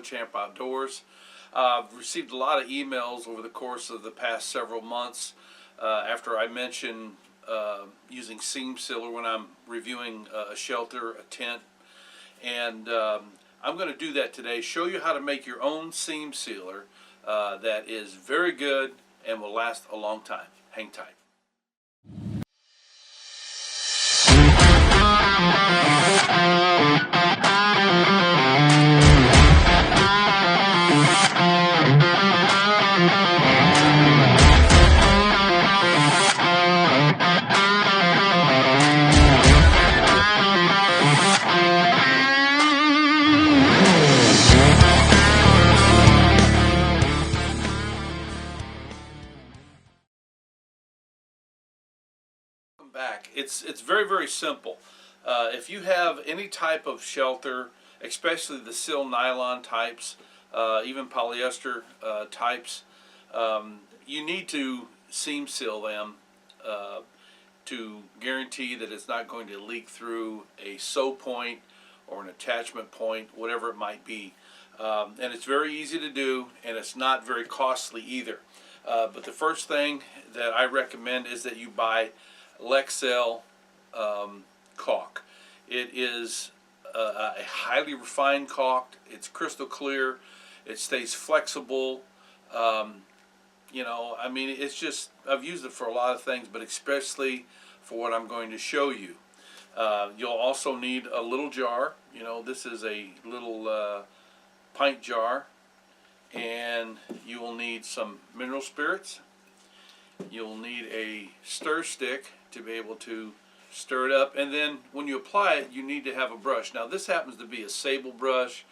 Champ Outdoors. I've received a lot of emails over the course of the past several months after I mentioned using seam sealer when I'm reviewing a shelter, a tent, and I'm going to do that today. Show you how to make your own seam sealer that is very good and will last a long time. Hang tight. Back. It's very simple. If you have any type of shelter, especially the sil nylon types, even polyester types, you need to seam seal them to guarantee that it's not going to leak through a sew point or an attachment point, whatever it might be. And it's very easy to do, and it's not very costly either. But the first thing that I recommend is that you buy Lexel caulk. It is a highly refined caulk. It's crystal clear. It stays flexible. You know, I mean, it's just, I've used it for a lot of things, but especially for what I'm going to show you. You'll also need a little jar. You know, this is a little pint jar, and you will need some mineral spirits. You'll need a stir stick to be able to stir it up, and then when you apply it, you need to have a brush. Now this happens to be a sable brush.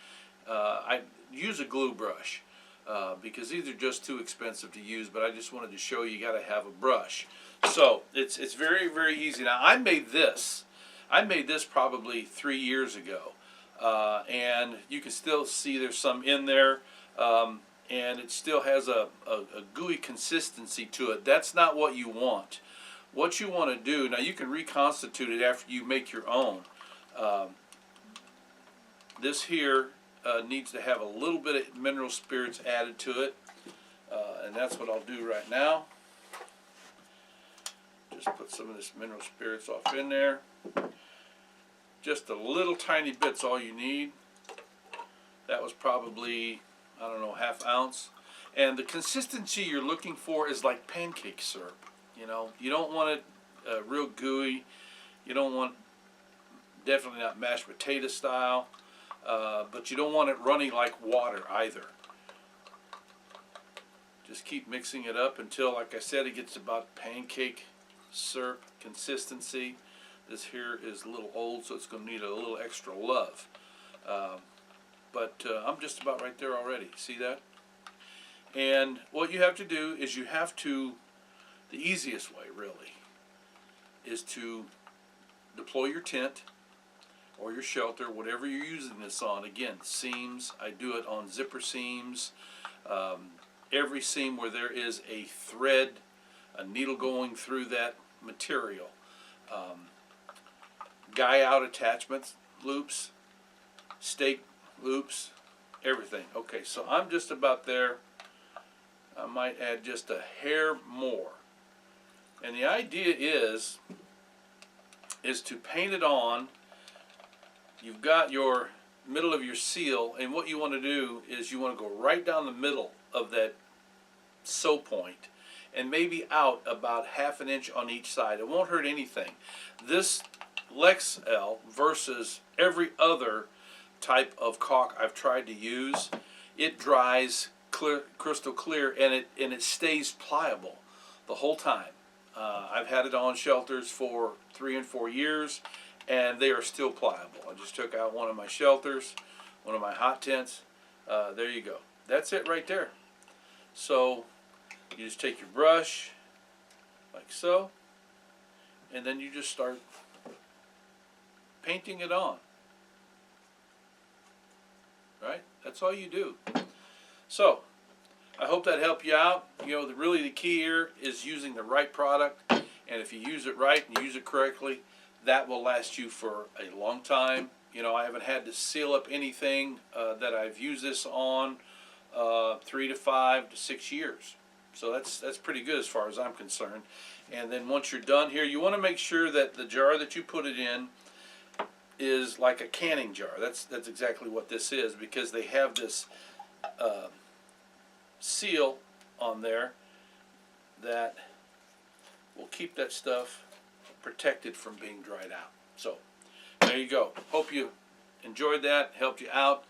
I use a glue brush because these are just too expensive to use, but I just wanted to show you got to have a brush. So it's very easy. Now I made this probably 3 years ago, and you can still see there's some in there. And it still has a gooey consistency to it. That's not what you want. What you want to do, now you can reconstitute it after you make your own. This here needs to have a little bit of mineral spirits added to it, and that's what I'll do right now. Just put some of this mineral spirits off in there. Just a little tiny bit's all you need. That was probably, I don't know, ½ ounce. And the consistency you're looking for is like pancake syrup. You know, you don't want it real gooey. You don't want, definitely not mashed potato style, but you don't want it running like water either. Just keep mixing it up until, like I said, it gets about pancake syrup consistency. This here is a little old, so it's going to need a little extra love. But I'm just about right there already. See that? And what you have to do is you have to, the easiest way really, is to deploy your tent or your shelter, whatever you're using this on. Again, seams, I do it on zipper seams. Every seam where there is a thread, a needle going through that material. Guy out attachments, loops, stake loops, everything. Okay, so I'm just about there. I might add just a hair more. And the idea is to paint it on. You've got your middle of your seal, and what you want to do is you want to go right down the middle of that sew point and maybe out about ½ an inch on each side. It won't hurt anything. This Lexel versus every other type of caulk I've tried to use, it dries crystal clear, and it stays pliable the whole time. I've had it on shelters for 3 and 4 years, and they are still pliable. I just took out one of my shelters, one of my hot tents. There you go. That's it right there. So you just take your brush like so, and then you just start painting it on. Right? That's all you do. So I hope that helped you out. You know, really the key here is using the right product, and if you use it right and use it correctly, that will last you for a long time. You know, I haven't had to seal up anything that I've used this on 3 to 5 to 6 years. So that's pretty good as far as I'm concerned. And then once you're done here, you want to make sure that the jar that you put it in is like a canning jar. That's exactly what this is, because they have this seal on there that will keep that stuff protected from being dried out. So there you go. Hope you enjoyed that, helped you out.